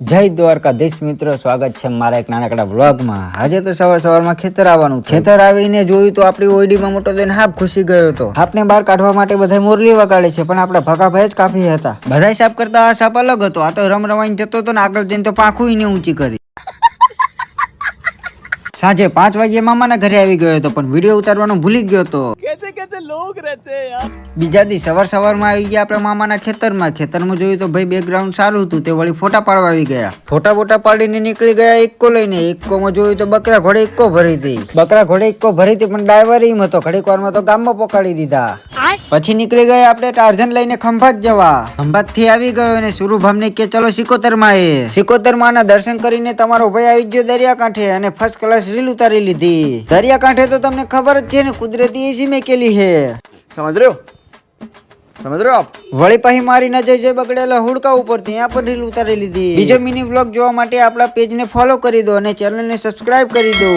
જય દ્વારકાધીશ મિત્રો, સ્વાગત છે મારા એક નાનકડા વ્લોગમાં। આજે તો સવારમાં ખેતર આવવાનું હતું। ખેતર આવીને જોયું તો આપણી ઓયડીમાં મોટો થઈને હાફ ઘૂસી ગયો હતો। હાફને બહાર કાઢવા માટે બધા મોરલી વગાડે છે, પણ આપણા ભગાભાઈ જ કાફી હતા। બધા સાફ કરતા આ સાપ અલગ હતો। આ તો રમરવાઈને જતો હતો ને આગળ જઈને તો પાંખું એને ઊંચી કરી। સાંજે 5 વાગ્યે મામાના ઘરે આવી ગયો હતો, પણ વિડીયો ઉતારવાનું ભૂલી ગયો હતો। कैसे कैसे लोग रहते हैं यार। બીજા દી સવારમાં આવી ગયા આપણે મામાના ખેતરમાં જોયું તો ભાઈ બેકગ્રાઉન્ડ સારું હતું, તે વળી ફોટા પાડવા આવી ગયા। ફોટા પાડીને નીકળી ગયા ઇક્કો લઈને। ઇક્કોમાં જોયું તો બકરા ઘોડે ઇક્કો ભરી હતી। પણ ડ્રાઈવર એમ હતો, ઘડીક વારમાં તો ગામમાં પોકાડી દીધા। પછી નીકળી ગયા આપણે ટાર્ઝન લઈને ખંભાત જવા। ખંભાત થી આવી ગયો અને સુરુભામને કે ચલો સિકોતરમાં ના દર્શન કરીને તમારો ભાઈ આવી ગયો દરિયાકાંઠે અને ફર્સ્ટ ક્લાસ રીલ ઉતારી લીધી। દરિયાકાંઠે તો તમને ખબર જ છે ને, કુદરતી એસી મેકેલી હે। સમજ રહ્યો આપ। વળી પછી મારી નજર જે બગડેલા હુડકા ઉપર ત્યાં પર રીલ ઉતારી લીધી। બીજો મિની વ્લોગ જોવા માટે આપણા પેજ ને ફોલો કરી દો અને ચેનલ ને સબસ્ક્રાઇબ કરી દો।